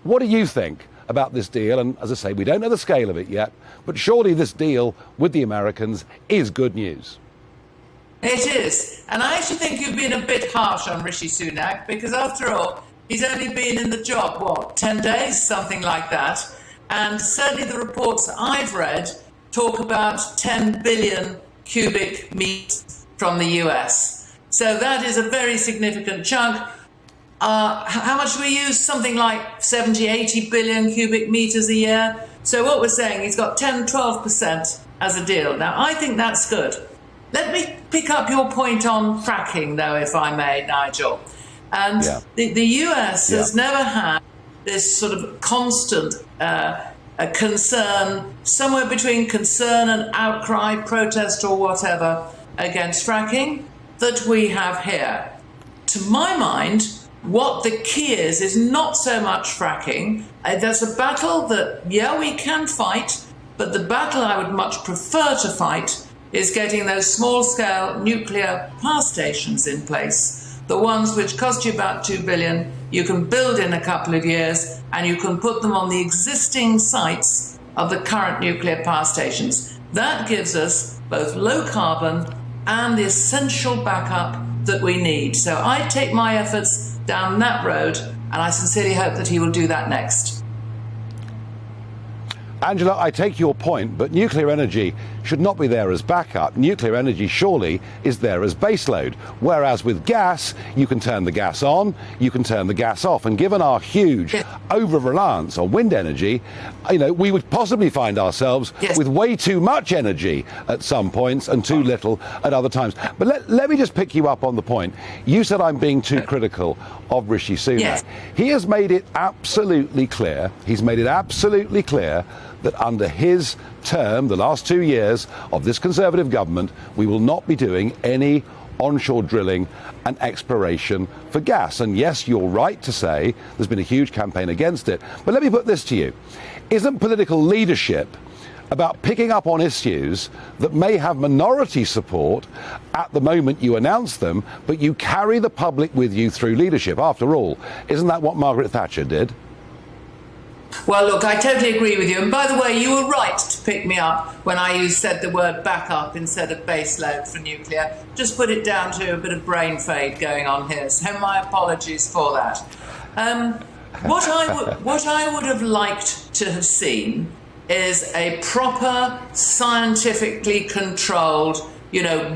what do you think about this deal? And as I say, we don't know the scale of it yet, but surely this deal with the Americans is good news. It is. And I actually think you've been a bit harsh on Rishi Sunak, because after all, he's only been in the job, 10 days, something like that. And certainly the reports I've read talk about 10 billion cubic meters from the US. So that is a very significant chunk. How much do we use? Something like 70, 80 billion cubic meters a year. So what we're saying, he's got 10, 12% as a deal. Now, I think that's good. Let me pick up your point on fracking, though, if I may, Nigel. And the US has never had this sort of constant concern, somewhere between concern and outcry, protest or whatever, against fracking that we have here. To my mind, what the key is not so much fracking. There's a battle that, we can fight, but the battle I would much prefer to fight is getting those small-scale nuclear power stations in place, the ones which cost you about $2 billion, you can build in a couple of years, and you can put them on the existing sites of the current nuclear power stations. That gives us both low carbon and the essential backup that we need. So I take my efforts down that road, and I sincerely hope that he will do that next. Angela, I take your point, but nuclear energy should not be there as backup. Nuclear energy surely is there as baseload, whereas with gas, you can turn the gas on, you can turn the gas off. And given our huge over-reliance on wind energy, we would possibly find ourselves with way too much energy at some points and too little at other times. But let me just pick you up on the point. You said I'm being too critical of Rishi Sunak. Yes. He has made it absolutely clear, that under his term, the last 2 years of this Conservative government, we will not be doing any onshore drilling and exploration for gas. And yes, you're right to say there's been a huge campaign against it. But let me put this to you. Isn't political leadership about picking up on issues that may have minority support at the moment you announce them, but you carry the public with you through leadership? After all, isn't that what Margaret Thatcher did? Well, look, I totally agree with you. And by the way, you were right to pick me up when I said the word backup instead of baseload for nuclear. Just put it down to a bit of brain fade going on here. So my apologies for that. What I would have liked to have seen is a proper, scientifically controlled,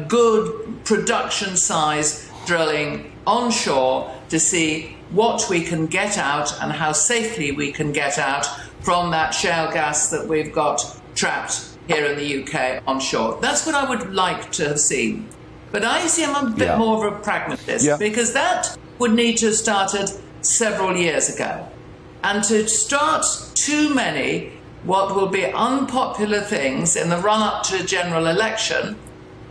good production size drilling onshore to see what we can get out and how safely we can get out from that shale gas that we've got trapped here in the UK onshore. That's what I would like to have seen. But I see I'm a bit more of a pragmatist, because that would need to have started several years ago. And to start too many what will be unpopular things in the run-up to a general election,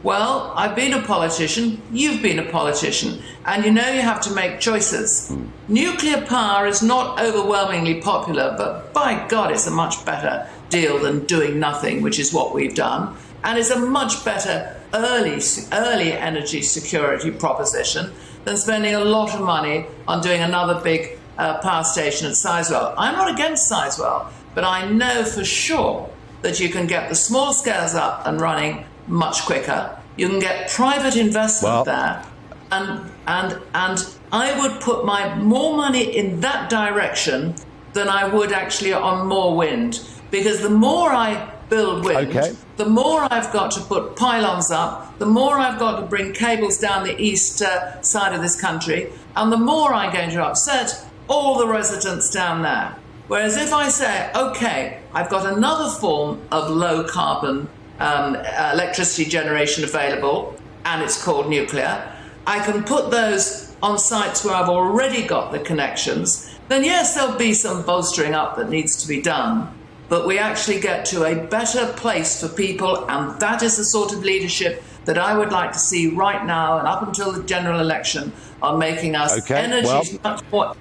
well, I've been a politician, you've been a politician, and you have to make choices. Nuclear power is not overwhelmingly popular, but by God, it's a much better deal than doing nothing, which is what we've done. And it's a much better early energy security proposition than spending a lot of money on doing another big power station at Sizewell. I'm not against Sizewell, but I know for sure that you can get the small scales up and running much quicker. You can get private investment there, and I would put more money in that direction than I would actually on more wind, because the more I build wind, the more I've got to put pylons up, the more I've got to bring cables down the east side of this country, and the more I'm going to upset all the residents down there. Whereas if I say, I've got another form of low carbon electricity generation available, and it's called nuclear, I can put those on sites where I've already got the connections, then yes, there'll be some bolstering up that needs to be done, but we actually get to a better place for people, and that is the sort of leadership that I would like to see right now and up until the general election on making us energy much more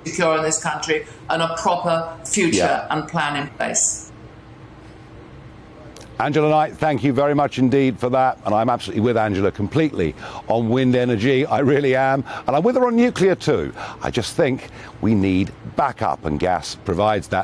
secure in this country and a proper future and plan in place. Angela Knight, thank you very much indeed for that. And I'm absolutely with Angela completely on wind energy. I really am. And I'm with her on nuclear too. I just think we need backup, and gas provides that.